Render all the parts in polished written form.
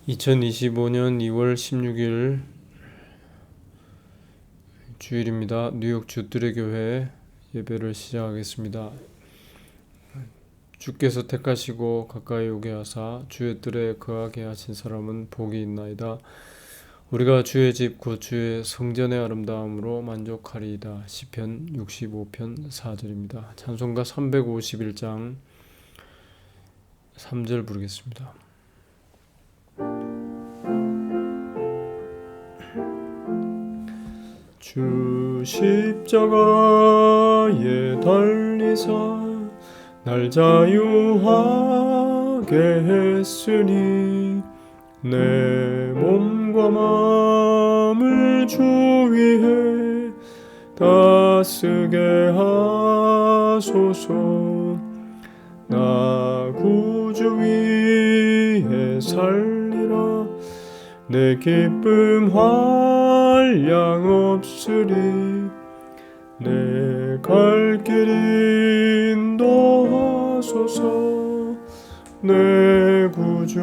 2025년 2월 16일 주일입니다. 뉴욕 주들의 교회 예배를 시작하겠습니다. 주께서 택하시고 가까이 오게 하사 주의 뜰에 거하게 하신 사람은 복이 있나이다. 우리가 주의 집 곧 주의 성전의 아름다움으로 만족하리이다. 시편 65편 4절입니다. 찬송가 351장 3절 부르겠습니다. 주 십자가에 달리사 날 자유하게 했으니 내 몸과 마음을 주 위에 다쓰게 하소서. 나 구주 위에 살리라. 내 기쁨 한량 없으리. 내 갈 길 인도하소서. 내 구주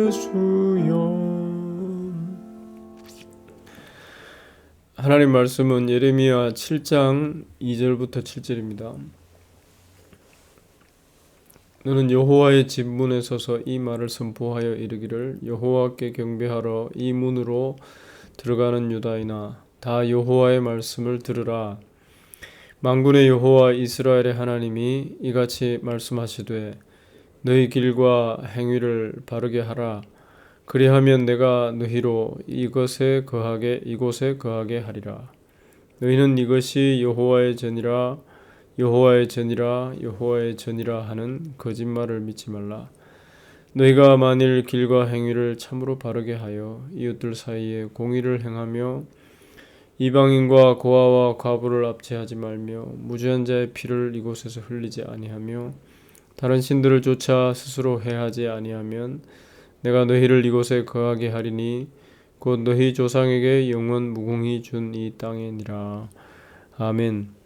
예수여. 하나님 말씀은 예레미야 7장 2절부터 7절입니다. 너는 여호와의 집 문에 서서 이 말을 선포하여 이르기를, 여호와께 경배하러 이 문으로 들어가는 유다이나 다 여호와의 말씀을 들으라. 만군의 여호와 이스라엘의 하나님이 이같이 말씀하시되 너희 길과 행위를 바르게 하라. 그리하면 내가 너희로 이곳에 거하게 하리라. 너희는 이것이 여호와의 전이라 여호와의 전이라 여호와의 전이라 하는 거짓말을 믿지 말라. 너희가 만일 길과 행위를 참으로 바르게 하여 이웃들 사이에 공의를 행하며 이방인과 고아와 과부를 압제하지 말며 무죄한 자의 피를 이곳에서 흘리지 아니하며 다른 신들을 쫓아 스스로 해하지 아니하면 내가 너희를 이곳에 거하게 하리니 곧 너희 조상에게 영원 무궁히 준 이 땅이니라. 아멘.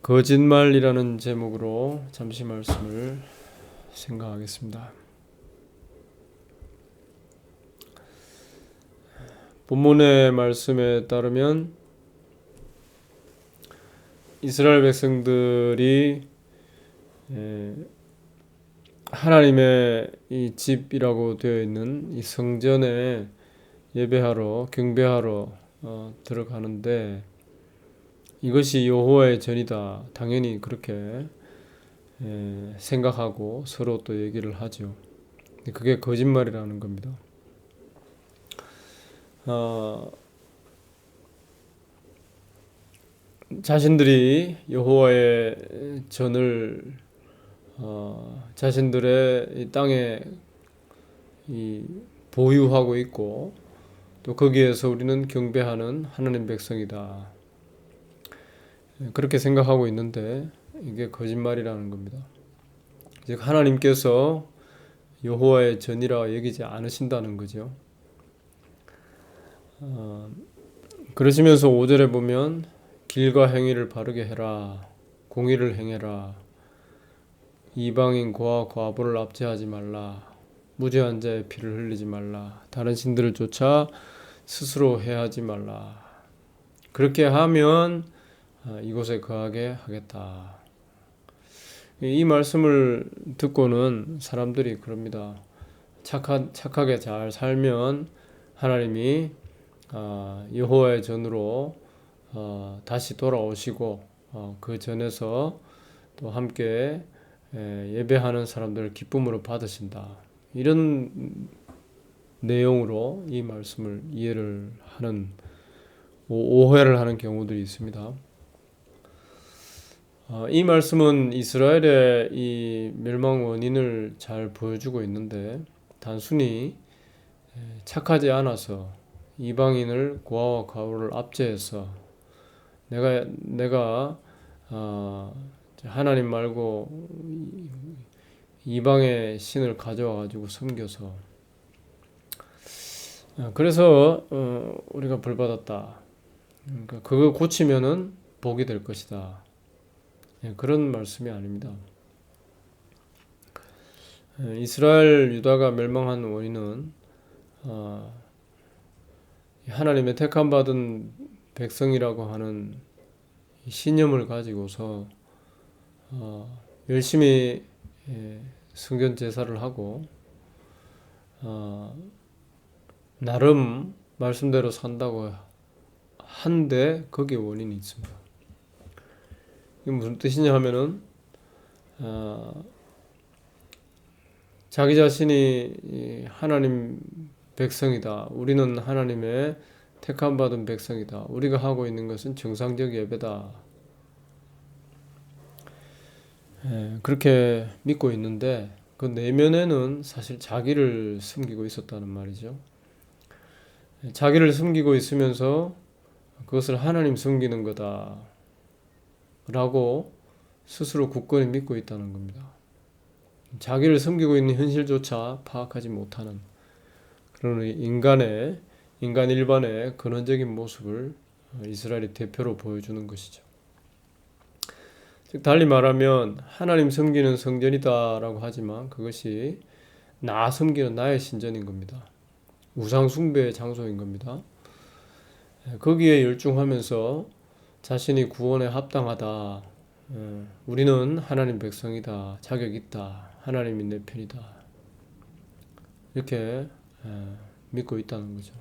거짓말이라는 제목으로 잠시 말씀을 생각하겠습니다. 본문의 말씀에 따르면 이스라엘 백성들이 하나님의 이 집이라고 되어 있는 이 성전에 예배하러 경배하러 들어가는데 이것이 여호와의 전이다. 당연히 그렇게 생각하고 서로 또 얘기를 하죠. 그게 거짓말이라는 겁니다. 자신들이 여호와의 전을 자신들의 이 땅에 보유하고 있고 또 거기에서 우리는 경배하는 하나님 백성이다. 그렇게 생각하고 있는데 이게 거짓말이라는 겁니다. 즉 하나님께서 여호와의 전이라 여기지 않으신다는 거죠. 그러시면서 5절에 보면 길과 행위를 바르게 해라. 공의를 행해라. 이방인 고아 과부를 압제하지 말라. 무죄한 자의 피를 흘리지 말라. 다른 신들을 쫓아 스스로 해하지 말라. 그렇게 하면 이곳에 거하게 하겠다. 이 말씀을 듣고는 사람들이 그럽니다. 착하게 잘 살면 하나님이 여호와의 전으로 다시 돌아오시고 그 전에서 또 함께 예배하는 사람들을 기쁨으로 받으신다. 이런 내용으로 이 말씀을 이해를 하는 오해를 하는 경우들이 있습니다. 이 말씀은 이스라엘의 이 멸망 원인을 잘 보여주고 있는데 단순히 착하지 않아서 이방인을 고아와 과부를 압제해서 내가 하나님 말고 이방의 신을 가져와 가지고 섬겨서 그래서 우리가 벌 받았다. 그러니까 그거 고치면은 복이 될 것이다. 그런 말씀이 아닙니다. 이스라엘 유다가 멸망한 원인은 하나님의 택함 받은 백성이라고 하는 신념을 가지고서 열심히 성전 제사를 하고 나름 말씀대로 산다고 한데 거기에 원인이 있습니다. 이게 무슨 뜻이냐 하면은 자기 자신이 하나님 백성이다. 우리는 하나님의 택함 받은 백성이다. 우리가 하고 있는 것은 정상적 예배다. 그렇게 믿고 있는데 그 내면에는 사실 자기를 숨기고 있었다는 말이죠. 자기를 숨기고 있으면서 그것을 하나님 숨기는 거다 라고 스스로 굳건히 믿고 있다는 겁니다. 자기를 숨기고 있는 현실조차 파악하지 못하는 그런 인간 일반의 근원적인 모습을 이스라엘이 대표로 보여주는 것이죠. 즉 달리 말하면 하나님 섬기는 성전이다 라고 하지만 그것이 나 섬기는 나의 신전인 겁니다. 우상 숭배의 장소인 겁니다. 거기에 열중하면서 자신이 구원에 합당하다. 우리는 하나님 백성이다. 자격 있다. 하나님이 내 편이다. 이렇게 믿고 있다는 거죠.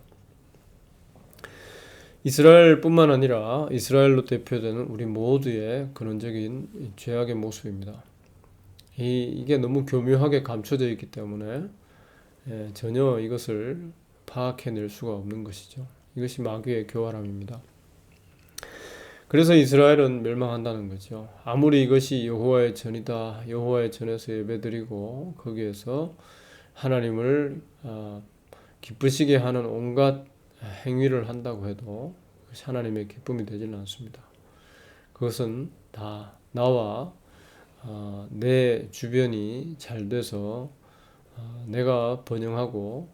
이스라엘뿐만 아니라 이스라엘로 대표되는 우리 모두의 근원적인 죄악의 모습입니다. 이게 너무 교묘하게 감춰져 있기 때문에 전혀 이것을 파악해낼 수가 없는 것이죠. 이것이 마귀의 교활함입니다. 그래서 이스라엘은 멸망한다는 거죠. 아무리 이것이 여호와의 전이다, 여호와의 전에서 예배드리고 거기에서 하나님을 기쁘시게 하는 온갖 행위를 한다고 해도 그것이 하나님의 기쁨이 되지는 않습니다. 그것은 다 나와 내 주변이 잘 돼서 내가 번영하고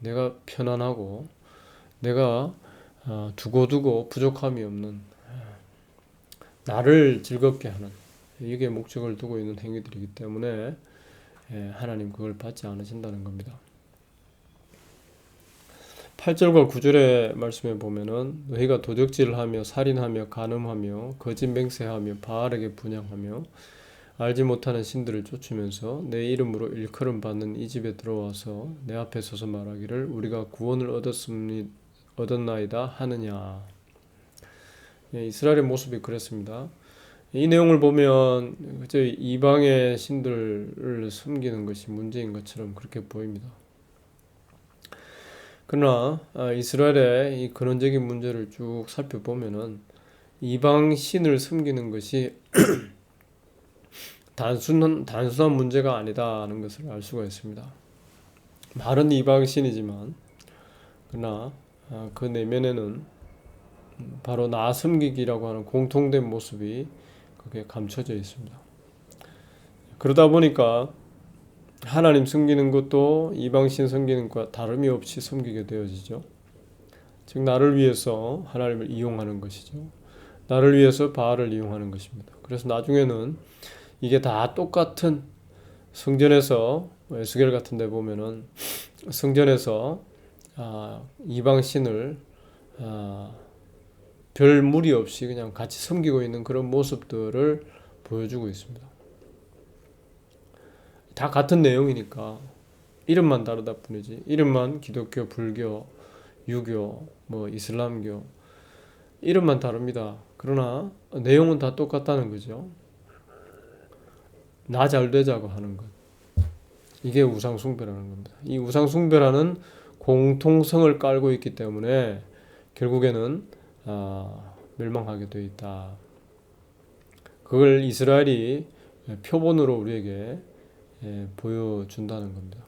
내가 편안하고 내가 두고두고 부족함이 없는 나를 즐겁게 하는 이게 목적을 두고 있는 행위들이기 때문에 하나님 그걸 받지 않으신다는 겁니다. 8절과 9절의 말씀에 보면은 너희가 도적질을 하며 살인하며 간음하며 거짓 맹세하며 바알에게 분향하며 알지 못하는 신들을 쫓으면서 내 이름으로 일컬음 받는 이 집에 들어와서 내 앞에 서서 말하기를 우리가 구원을 얻었나이다 하느냐. 이스라엘의 모습이 그랬습니다. 이 내용을 보면 이방의 신들을 숨기는 것이 문제인 것처럼 그렇게 보입니다. 그러나 이스라엘의 이 근원적인 문제를 쭉 살펴보면은 이방 신을 숨기는 것이 단순한 문제가 아니다는 것을 알 수가 있습니다. 말은 이방 신이지만 그러나 그 내면에는 바로 나 섬기기라고 하는 공통된 모습이 거기에 감춰져 있습니다. 그러다 보니까 하나님 섬기는 것도 이방신 섬기는 것과 다름이 없이 섬기게 되어지죠. 즉 나를 위해서 하나님을 이용하는 것이죠. 나를 위해서 바알을 이용하는 것입니다. 그래서 나중에는 이게 다 똑같은 성전에서 에스겔 같은 데 보면은 성전에서 이방신을 별 무리 없이 그냥 같이 섬기고 있는 그런 모습들을 보여주고 있습니다. 다 같은 내용이니까 이름만 다르다 뿐이지. 이름만 기독교, 불교, 유교, 이슬람교 이름만 다릅니다. 그러나 내용은 다 똑같다는 거죠. 나 잘 되자고 하는 것. 이게 우상숭배라는 겁니다. 이 우상숭배라는 공통성을 깔고 있기 때문에 결국에는 멸망하게 되어 있다. 그걸 이스라엘이 표본으로 우리에게 보여준다는 겁니다.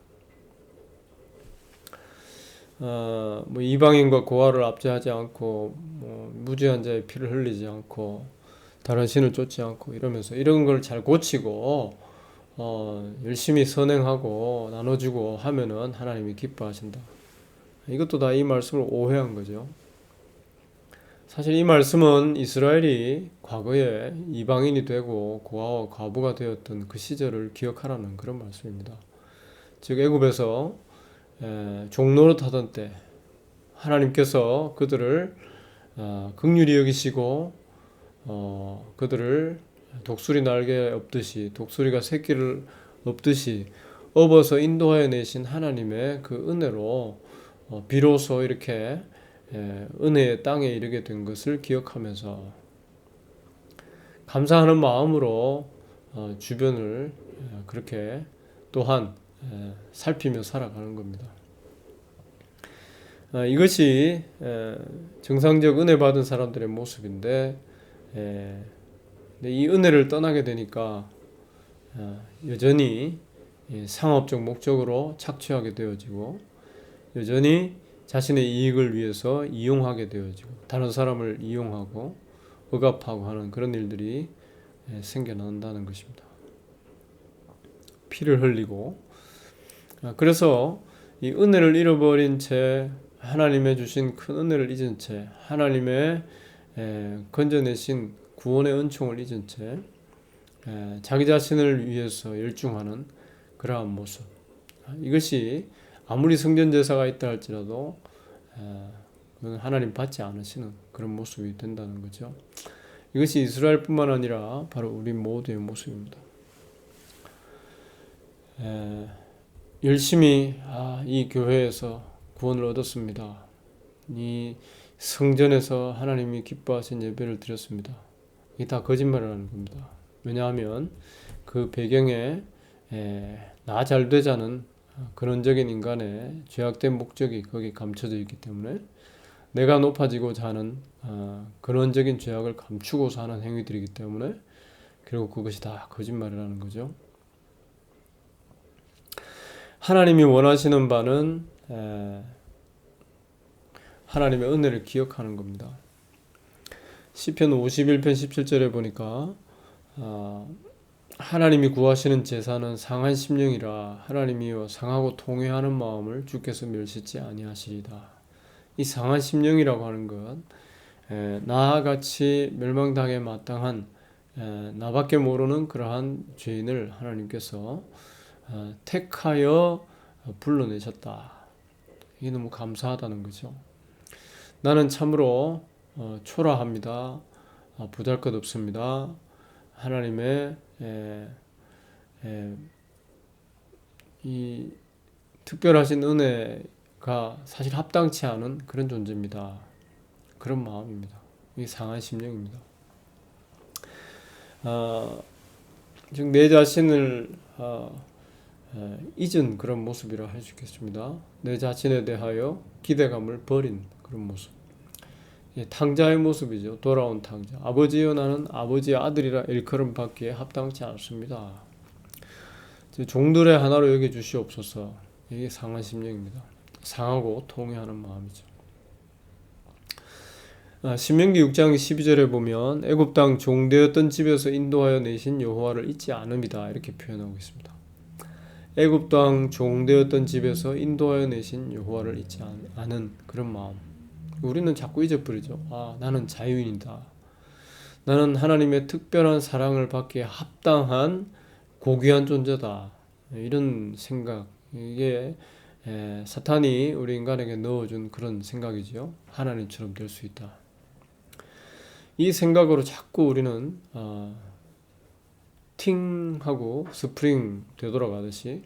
이방인과 고아를 압제하지 않고 무죄한 자의 피를 흘리지 않고 다른 신을 쫓지 않고 이러면서 이런 걸 잘 고치고 열심히 선행하고 나눠주고 하면은 하나님이 기뻐하신다. 이것도 다 이 말씀을 오해한 거죠. 사실 이 말씀은 이스라엘이 과거에 이방인이 되고 고아와 과부가 되었던 그 시절을 기억하라는 그런 말씀입니다. 즉 애굽에서 종노릇 하던 때 하나님께서 그들을 긍휼히 여기시고 그들을 독수리 날개 업듯이 독수리가 새끼를 업듯이 업어서 인도하여 내신 하나님의 그 은혜로 비로소 이렇게 은혜의 땅에 이르게 된 것을 기억하면서 감사하는 마음으로 주변을 그렇게 또한 살피며 살아가는 겁니다. 이것이 정상적 은혜 받은 사람들의 모습인데 이 은혜를 떠나게 되니까 여전히 상업적 목적으로 착취하게 되어지고 여전히 자신의 이익을 위해서 이용하게 되어지고 다른 사람을 이용하고 억압하고 하는 그런 일들이 생겨난다는 것입니다. 피를 흘리고 그래서 이 은혜를 잃어버린 채 하나님의 주신 큰 은혜를 잊은 채 하나님의 건져내신 구원의 은총을 잊은 채 자기 자신을 위해서 열중하는 그러한 모습, 이것이 아무리 성전제사가 있다 할지라도 그건 하나님 받지 않으시는 그런 모습이 된다는 거죠. 이것이 이스라엘뿐만 아니라 바로 우리 모두의 모습입니다. 열심히 이 교회에서 구원을 얻었습니다. 이 성전에서 하나님이 기뻐하신 예배를 드렸습니다. 이게 다 거짓말이라는 겁니다. 왜냐하면 그 배경에 나 잘 되자는 근원적인 인간의 죄악된 목적이 거기 감춰져 있기 때문에 내가 높아지고자 하는 근원적인 죄악을 감추고자 하는 행위들이기 때문에 결국 그것이 다 거짓말이라는 거죠. 하나님이 원하시는 바는 하나님의 은혜를 기억하는 겁니다. 시편 51편 17절에 보니까 하나님이 구하시는 제사는 상한 심령이라 하나님이여 상하고 통회하는 마음을 주께서 멸시치 아니하시리다. 이 상한 심령이라고 하는 것, 나와 같이 멸망당에 마땅한 나밖에 모르는 그러한 죄인을 하나님께서 택하여 불러내셨다. 이게 너무 감사하다는 거죠. 나는 참으로 초라합니다. 보잘것없습니다. 하나님의 이 특별하신 은혜가 사실 합당치 않은 그런 존재입니다. 그런 마음입니다. 이 상한 심령입니다. 즉 내 자신을 잊은 그런 모습이라 할 수 있겠습니다. 내 자신에 대하여 기대감을 버린 그런 모습. 탕자의 모습이죠. 돌아온 탕자. 아버지여 나는 아버지의 아들이라 일컬음 받기에 합당치 않습니다. 종들의 하나로 여겨주시옵소서. 이게 상한 심령입니다. 상하고 통회하는 마음이죠. 신명기 6장 12절에 보면 애굽 땅 종되었던 집에서 인도하여 내신 여호와를 잊지 않음이다. 이렇게 표현하고 있습니다. 애굽 땅 종되었던 집에서 인도하여 내신 여호와를 잊지 않은 그런 마음. 우리는 자꾸 잊어버리죠. 나는 자유인이다. 나는 하나님의 특별한 사랑을 받기에 합당한 고귀한 존재다. 이런 생각, 이게 사탄이 우리 인간에게 넣어준 그런 생각이죠. 하나님처럼 될 수 있다. 이 생각으로 자꾸 우리는 팅하고 스프링 되돌아가듯이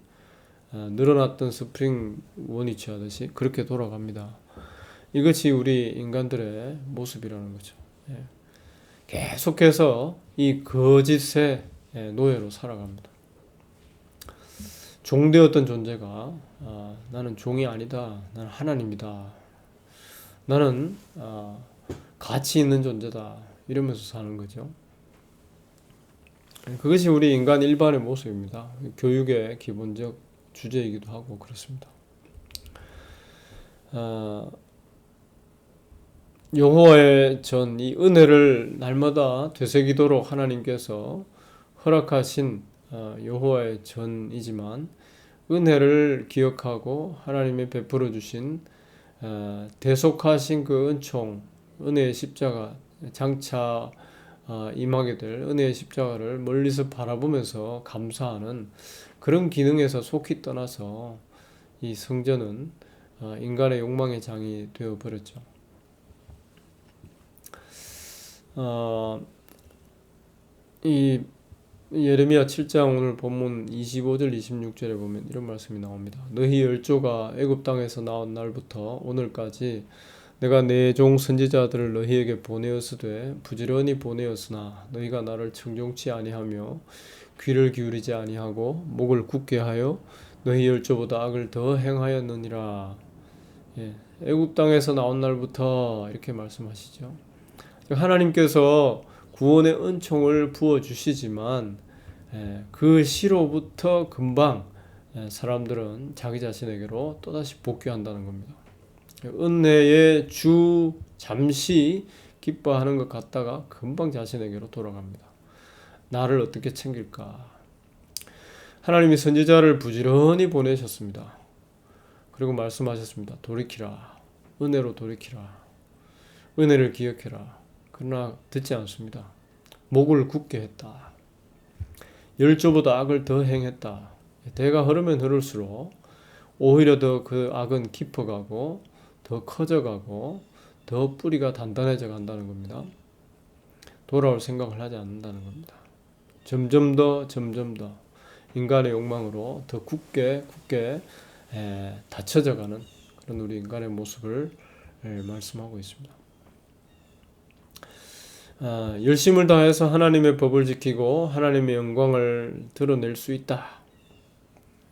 늘어났던 스프링 원위치 하듯이 그렇게 돌아갑니다. 이것이 우리 인간들의 모습이라는 거죠. 계속해서 이 거짓의 노예로 살아갑니다. 종되었던 존재가 나는 종이 아니다. 나는 하나님이다. 나는 가치 있는 존재다. 이러면서 사는 거죠. 그것이 우리 인간 일반의 모습입니다. 교육의 기본적 주제이기도 하고 그렇습니다. 여호와의 전, 이 은혜를 날마다 되새기도록 하나님께서 허락하신 여호와의 전이지만 은혜를 기억하고 하나님의 베풀어 주신 대속하신 그 은총, 은혜의 십자가, 장차 임하게 될 은혜의 십자가를 멀리서 바라보면서 감사하는 그런 기능에서 속히 떠나서 이 성전은 인간의 욕망의 장이 되어 버렸죠. 이 예레미야 7장 오늘 본문 25절 26절에 보면 이런 말씀이 나옵니다. 너희 열조가 애굽 땅에서 나온 날부터 오늘까지 내가 내 종 선지자들을 너희에게 보내었으되 부지런히 보내었으나 너희가 나를 청종치 아니하며 귀를 기울이지 아니하고 목을 굳게 하여 너희 열조보다 악을 더 행하였느니라. 애굽 땅에서 나온 날부터 이렇게 말씀하시죠. 하나님께서 구원의 은총을 부어 주시지만 그 시로부터 금방 사람들은 자기 자신에게로 또다시 복귀한다는 겁니다. 은혜의 주 잠시 기뻐하는 것 같다가 금방 자신에게로 돌아갑니다. 나를 어떻게 챙길까? 하나님이 선지자를 부지런히 보내셨습니다. 그리고 말씀하셨습니다. 돌이키라. 은혜로 돌이키라. 은혜를 기억해라. 그러나 듣지 않습니다. 목을 굳게 했다. 열조보다 악을 더 행했다. 대가 흐르면 흐를수록 오히려 더 그 악은 깊어가고 더 커져가고 더 뿌리가 단단해져 간다는 겁니다. 돌아올 생각을 하지 않는다는 겁니다. 점점 더 인간의 욕망으로 더 굳게 닫혀져 가는 그런 우리 인간의 모습을 말씀하고 있습니다. 열심을 다해서 하나님의 법을 지키고 하나님의 영광을 드러낼 수 있다.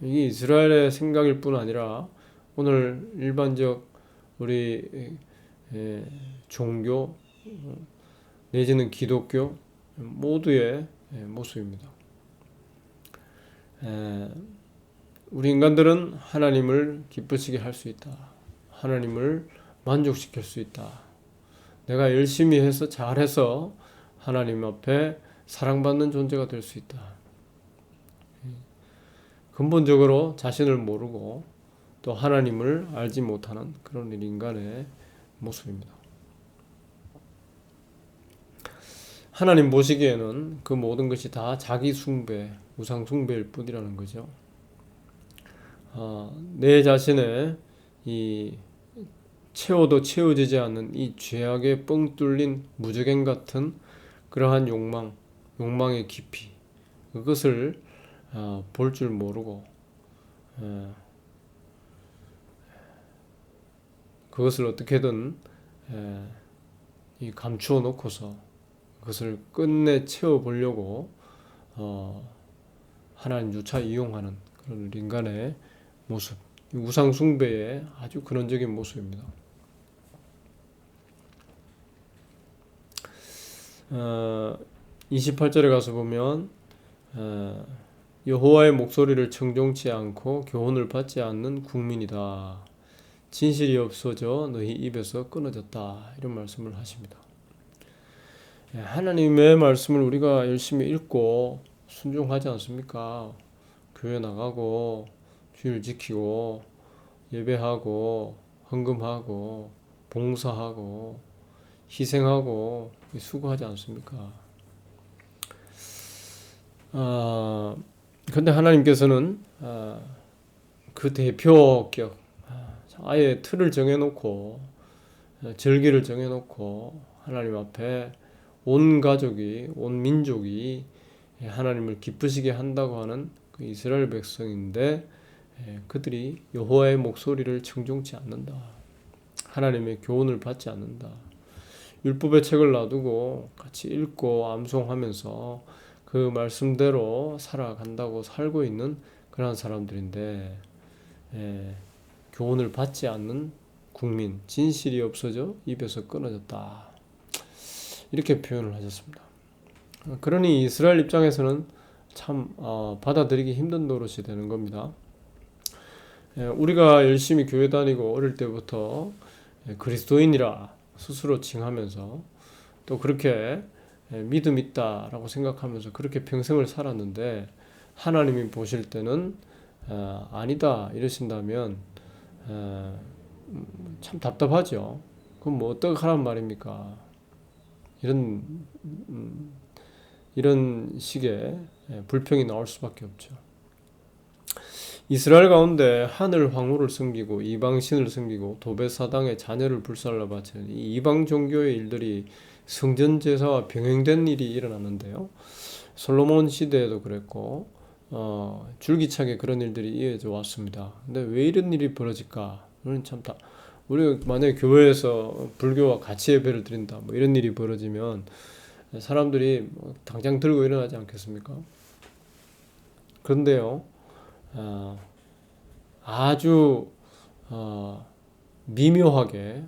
이게 이스라엘의 생각일 뿐 아니라 오늘 일반적 우리 종교 내지는 기독교 모두의 모습입니다. 우리 인간들은 하나님을 기쁘시게 할 수 있다. 하나님을 만족시킬 수 있다. 내가 열심히 해서 잘해서 하나님 앞에 사랑받는 존재가 될 수 있다. 근본적으로 자신을 모르고 또 하나님을 알지 못하는 그런 인간의 모습입니다. 하나님 보시기에는 그 모든 것이 다 자기 숭배, 우상 숭배일 뿐이라는 거죠. 내 자신의 이 채워도 채워지지 않는 이 죄악에 뻥 뚫린 무저갱 같은 그러한 욕망의 깊이, 그것을 볼 줄 모르고 그것을 어떻게든 감추어 놓고서 그것을 끝내 채워보려고 하나님조차 이용하는 그런 인간의 모습, 우상 숭배의 아주 근원적인 모습입니다. 28절에 가서 보면 여호와의 목소리를 청종치 않고 교훈을 받지 않는 국민이다. 진실이 없어져 너희 입에서 끊어졌다. 이런 말씀을 하십니다. 하나님의 말씀을 우리가 열심히 읽고 순종하지 않습니까? 교회 나가고 주일 지키고 예배하고 헌금하고 봉사하고 희생하고 수고하지 않습니까? 근데 하나님께서는 그 대표격 아예 틀을 정해놓고 절기를 정해놓고 하나님 앞에 온 가족이 온 민족이 하나님을 기쁘시게 한다고 하는 그 이스라엘 백성인데 그들이 여호와의 목소리를 청종치 않는다. 하나님의 교훈을 받지 않는다. 율법의 책을 놔두고 같이 읽고 암송하면서 그 말씀대로 살아간다고 살고 있는 그런 사람들인데 교훈을 받지 않는 국민, 진실이 없어져 입에서 끊어졌다. 이렇게 표현을 하셨습니다. 그러니 이스라엘 입장에서는 참 받아들이기 힘든 노릇이 되는 겁니다. 우리가 열심히 교회 다니고 어릴 때부터 그리스도인이라 스스로 칭하면서 또 그렇게 믿음 있다라고 생각하면서 그렇게 평생을 살았는데 하나님이 보실 때는 아니다 이러신다면 참 답답하죠. 그럼 뭐 어떻게 하란 말입니까? 이런 식의 불평이 나올 수밖에 없죠. 이스라엘 가운데 하늘 황후를 섬기고 이방신을 섬기고 도배사당의 자녀를 불살라 바치는 이 이방 종교의 일들이 성전 제사와 병행된 일이 일어났는데요. 솔로몬 시대에도 그랬고 줄기차게 그런 일들이 이어져 왔습니다. 근데 왜 이런 일이 벌어질까? 우리가 만약에 교회에서 불교와 같이 예배를 드린다, 뭐 이런 일이 벌어지면 사람들이 당장 들고 일어나지 않겠습니까? 그런데요, 어, 아주 미묘하게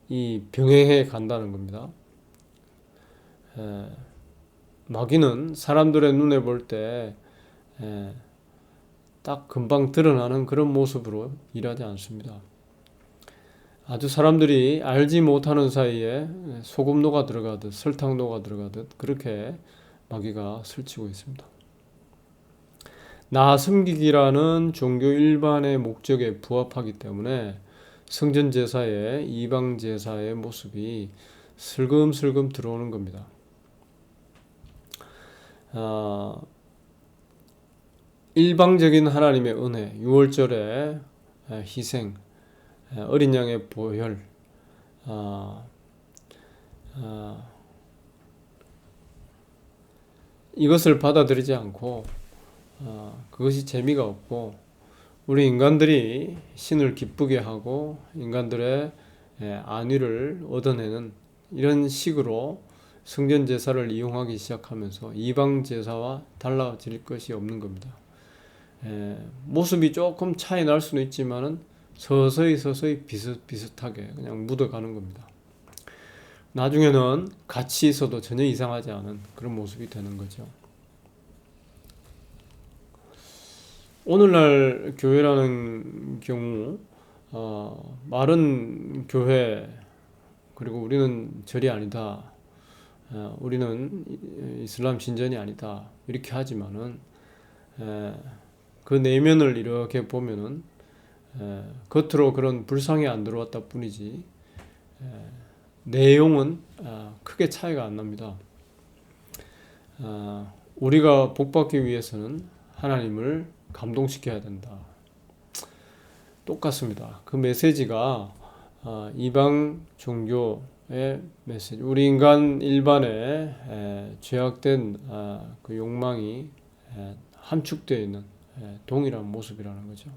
이 병행해 간다는 겁니다. 에, 마귀는 사람들의 눈에 볼 때 딱 금방 드러나는 그런 모습으로 일하지 않습니다. 아주 사람들이 알지 못하는 사이에 소금노가 들어가듯 설탕노가 들어가듯 그렇게 마귀가 설치고 있습니다. 나 섬기기라는 종교 일반의 목적에 부합하기 때문에 성전 제사에 이방 제사의 모습이 슬금슬금 들어오는 겁니다. 일방적인 하나님의 은혜, 6월절의 희생, 어린 양의 보혈, 이것을 받아들이지 않고 그것이 재미가 없고 우리 인간들이 신을 기쁘게 하고 인간들의 안위를 얻어내는 이런 식으로 성전 제사를 이용하기 시작하면서 이방 제사와 달라질 것이 없는 겁니다. 모습이 조금 차이 날 수는 있지만은 서서히 비슷비슷하게 그냥 묻어가는 겁니다. 나중에는 같이 있어도 전혀 이상하지 않은 그런 모습이 되는 거죠. 오늘날 교회라는 경우 말은 교회 그리고 우리는 절이 아니다. 우리는 이슬람 신전이 아니다. 이렇게 하지만은 그 내면을 이렇게 보면은 겉으로 그런 불상이 안 들어왔다 뿐이지 내용은 크게 차이가 안 납니다. 우리가 복받기 위해서는 하나님을 감동시켜야 된다. 똑같습니다. 그 메시지가 이방 종교의 메시지, 우리 인간 일반의 죄악된 그 욕망이 함축되어 있는 동일한 모습이라는 거죠.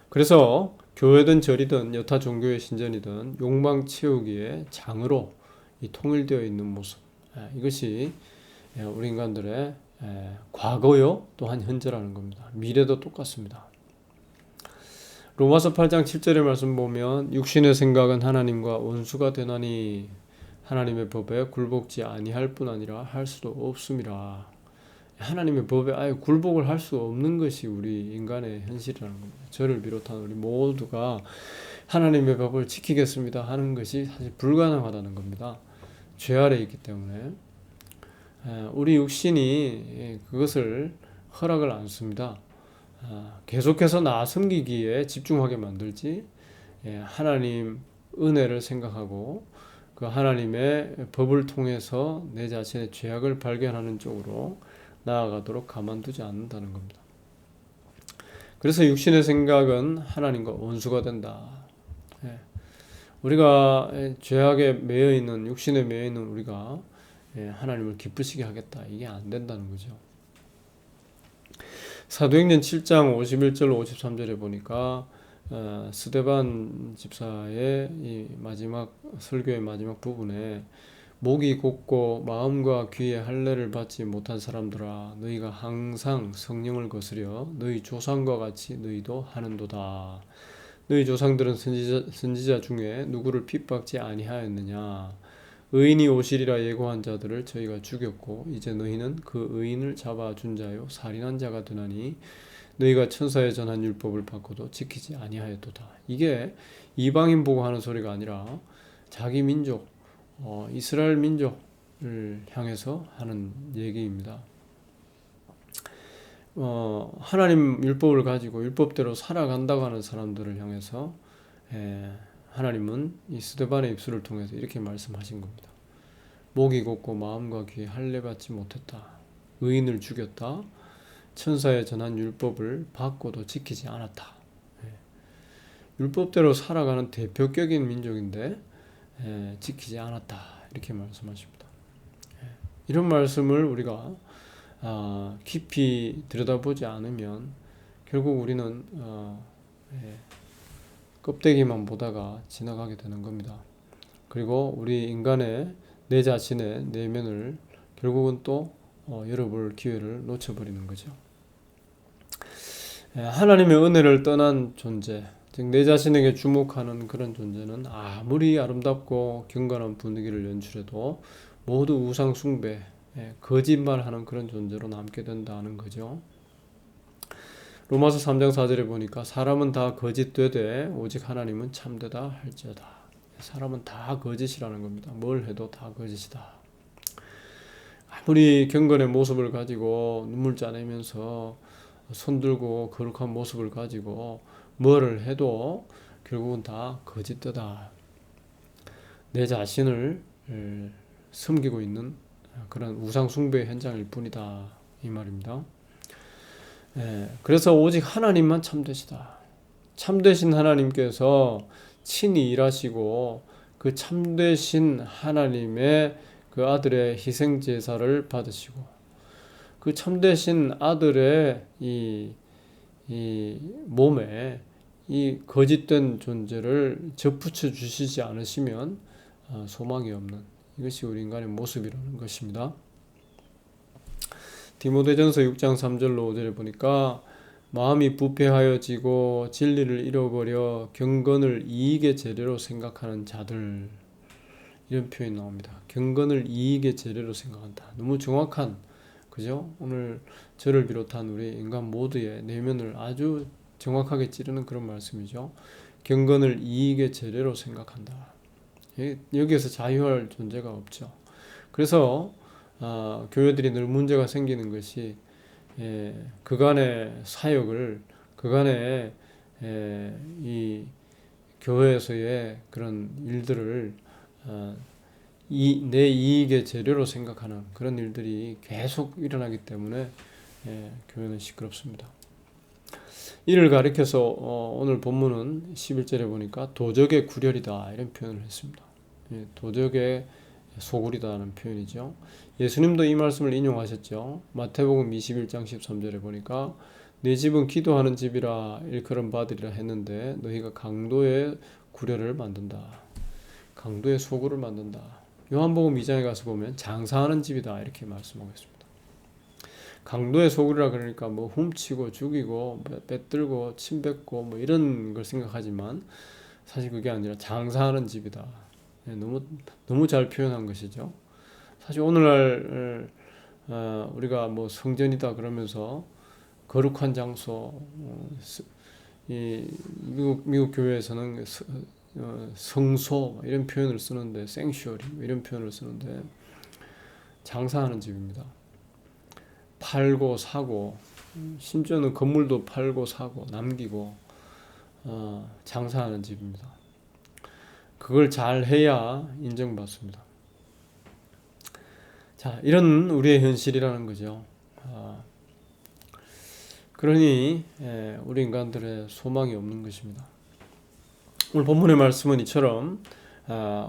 그래서 교회든 절이든 여타 종교의 신전이든 욕망 채우기의 장으로 통일되어 있는 모습, 이것이 우리 인간들의 과거요 또한 현재라는 겁니다. 미래도 똑같습니다. 로마서 8장 7절의 말씀 보면 육신의 생각은 하나님과 원수가 되나니 하나님의 법에 굴복지 아니할 뿐 아니라 할 수도 없음이라. 하나님의 법에 아예 굴복을 할 수 없는 것이 우리 인간의 현실이라는 겁니다. 저를 비롯한 우리 모두가 하나님의 법을 지키겠습니다 하는 것이 사실 불가능하다는 겁니다. 죄 아래 있기 때문에 우리 육신이 그것을 허락을 안 씁니다. 계속해서 나 섬기기에 집중하게 만들지 하나님 은혜를 생각하고 그 하나님의 법을 통해서 내 자신의 죄악을 발견하는 쪽으로 나아가도록 가만두지 않는다는 겁니다. 그래서 육신의 생각은 하나님과 원수가 된다. 우리가 죄악에 매여 있는 육신에 매여 있는 우리가 하나님을 기쁘시게 하겠다. 이게 안 된다는 거죠. 사도행전 7장 51절 53절에 보니까 스데반 집사의 이 마지막 설교의 마지막 부분에 목이 곧고 마음과 귀에 할례를 받지 못한 사람들아 너희가 항상 성령을 거스려 너희 조상과 같이 너희도 하는도다. 너희 조상들은 선지자 중에 누구를 핍박지 아니하였느냐. 의인이 오시리라 예고한 자들을 저희가 죽였고 이제 너희는 그 의인을 잡아준 자요 살인한 자가 되나니 너희가 천사의 전한 율법을 받고도 지키지 아니하였도다. 이게 이방인 보고 하는 소리가 아니라 자기 민족 이스라엘 민족을 향해서 하는 얘기입니다. 하나님 율법을 가지고 율법대로 살아간다고 하는 사람들을 향해서 하나님은 이 스데반의 입술을 통해서 이렇게 말씀하신 겁니다. 목이 곧고 마음과 귀에 할례 받지 못했다. 의인을 죽였다. 천사의 전한 율법을 받고도 지키지 않았다. 율법대로 살아가는 대표격인 민족인데 지키지 않았다. 이렇게 말씀하십니다. 이런 말씀을 우리가 깊이 들여다보지 않으면 결국 우리는 껍데기만 보다가 지나가게 되는 겁니다. 그리고 우리 인간의 내 자신의 내면을 결국은 또 열어볼 기회를 놓쳐버리는 거죠. 하나님의 은혜를 떠난 존재, 즉 내 자신에게 주목하는 그런 존재는 아무리 아름답고 경건한 분위기를 연출해도 모두 우상 숭배, 거짓말하는 그런 존재로 남게 된다는 거죠. 로마서 3장 4절에 보니까 사람은 다 거짓되되 오직 하나님은 참되다 할지어다. 사람은 다 거짓이라는 겁니다. 뭘 해도 다 거짓이다. 아무리 경건의 모습을 가지고 눈물 짜내면서 손들고 거룩한 모습을 가지고 뭐를 해도 결국은 다 거짓되다. 내 자신을 숨기고 있는 그런 우상 숭배 현장일 뿐이다. 이 말입니다. 그래서 오직 하나님만 참되시다. 참되신 하나님께서 친히 일하시고 그 참되신 하나님의 그 아들의 희생 제사를 받으시고 그 참되신 아들의 이 몸에 이 거짓된 존재를 접붙여 주시지 않으시면 소망이 없는 이것이 우리 인간의 모습이라는 것입니다. 디모데전서 6장 3절로 5절에 보니까 마음이 부패하여지고 진리를 잃어버려 경건을 이익의 재료로 생각하는 자들, 이런 표현이 나옵니다. 경건을 이익의 재료로 생각한다. 너무 정확한, 그죠? 오늘 저를 비롯한 우리 인간 모두의 내면을 아주 정확하게 찌르는 그런 말씀이죠. 경건을 이익의 재료로 생각한다. 여기에서 자유할 존재가 없죠. 그래서 교회들이 늘 문제가 생기는 것이 그간의 사역을, 그간의 이 교회에서의 그런 일들을 내 이익의 재료로 생각하는 그런 일들이 계속 일어나기 때문에 교회는 시끄럽습니다. 이를 가리켜서 오늘 본문은 11절에 보니까 도적의 구렬이다 이런 표현을 했습니다. 도적의 소굴이다라는 표현이죠. 예수님도 이 말씀을 인용하셨죠. 마태복음 21장 13절에 보니까 내 집은 기도하는 집이라 일컬음 받으리라 했는데 너희가 강도의 구렬을 만든다. 강도의 소굴을 만든다. 요한복음 2장에 가서 보면 장사하는 집이다 이렇게 말씀하고 있습니다. 강도의 소굴이라 그러니까 뭐 훔치고 죽이고 빼들고 침뱉고 뭐 이런 걸 생각하지만 사실 그게 아니라 장사하는 집이다. 너무 잘 표현한 것이죠. 사실 오늘날 우리가 뭐 성전이다 그러면서 거룩한 장소, 이 미국 교회에서는 성소 이런 표현을 쓰는데, 생슈어리 이런 표현을 쓰는데 장사하는 집입니다. 팔고 사고, 심지어는 건물도 팔고 사고 남기고 장사하는 집입니다. 그걸 잘 해야 인정받습니다. 자, 이런 우리의 현실이라는 거죠. 그러니 우리 인간들의 소망이 없는 것입니다. 오늘 본문의 말씀은 이처럼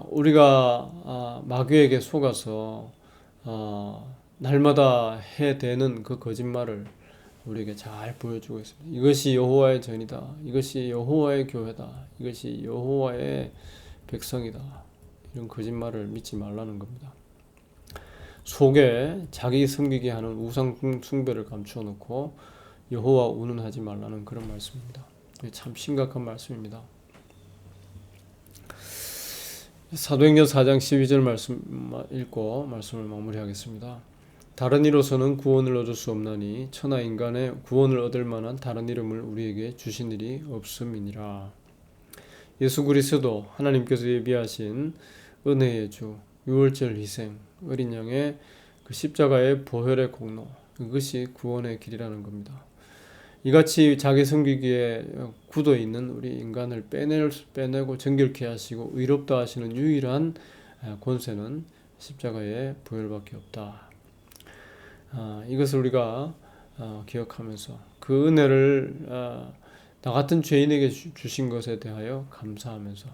우리가 마귀에게 속아서 날마다 해대는 그 거짓말을 우리에게 잘 보여주고 있습니다. 이것이 여호와의 전이다. 이것이 여호와의 교회다. 이것이 여호와의 백성이다. 이런 거짓말을 믿지 말라는 겁니다. 속에 자기 섬기게 하는 우상 숭배를 감추어 놓고 여호와 운운하지 말라는 그런 말씀입니다. 참 심각한 말씀입니다. 사도행전 4장 12절 말씀 읽고 말씀을 마무리하겠습니다. 다른 이로서는 구원을 얻을 수 없나니 천하 인간의 구원을 얻을 만한 다른 이름을 우리에게 주신 일이 없음이니라. 예수 그리스도 하나님께서 예비하신 은혜의 주, 유월절 희생, 어린 양의 그 십자가의 보혈의 공로, 이것이 구원의 길이라는 겁니다. 이같이 자기 섬기기에 굳어 있는 우리 인간을 빼내고 정결케 하시고 의롭다 하시는 유일한 권세는 십자가의 보혈밖에 없다. 이것을 우리가 기억하면서 그 은혜를 나 같은 죄인에게 주신 것에 대하여 감사하면서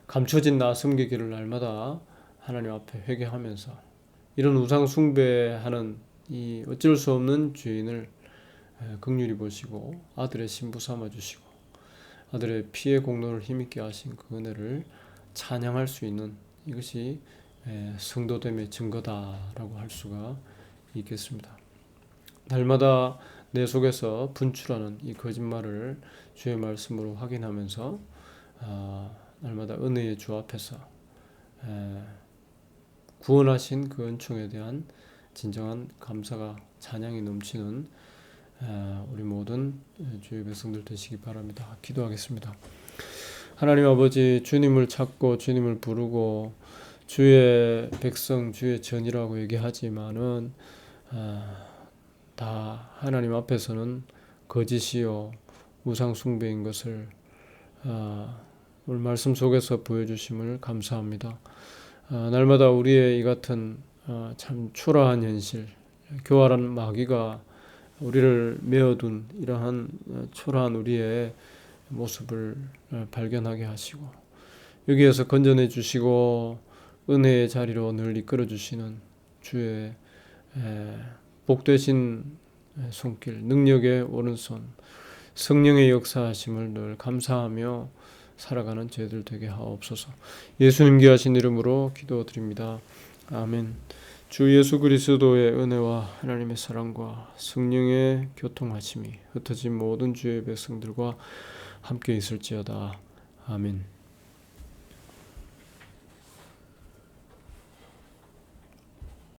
감춰진 나 숨기기를 날마다 하나님 앞에 회개하면서 이런 우상 숭배하는 이 어쩔 수 없는 죄인을 긍휼히 보시고 아들의 신부 삼아 주시고 아들의 피의 공로를 힘있게 하신 그 은혜를 찬양할 수 있는 이것이 성도됨의 증거다라고 할 수가 있겠습니다. 날마다 내 속에서 분출하는 이 거짓말을 주의 말씀으로 확인하면서 날마다 은혜의 주 앞에서 구원하신 그 은총에 대한 진정한 감사가 찬양이 넘치는 우리 모든 주의 백성들 되시기 바랍니다. 기도하겠습니다. 하나님 아버지, 주님을 찾고 주님을 부르고 주의 백성, 주의 전이라고 얘기하지만은 다 하나님 앞에서는 거짓이요 우상 숭배인 것을 오늘 말씀 속에서 보여주심을 감사합니다. 날마다 우리의 이 같은 참 초라한 현실, 교활한 마귀가 우리를 메어둔 이러한 초라한 우리의 모습을 발견하게 하시고 여기에서 건져내 주시고 은혜의 자리로 늘 이끌어 주시는 주의 복되신 손길, 능력의 오른손, 성령의 역사하심을 늘 감사하며 살아가는 저희들 되게 하옵소서. 예수님 귀하신 이름으로 기도드립니다. 아멘. 주 예수 그리스도의 은혜와 하나님의 사랑과 성령의 교통하심이 흩어진 모든 주의 백성들과 함께 있을지어다. 아멘.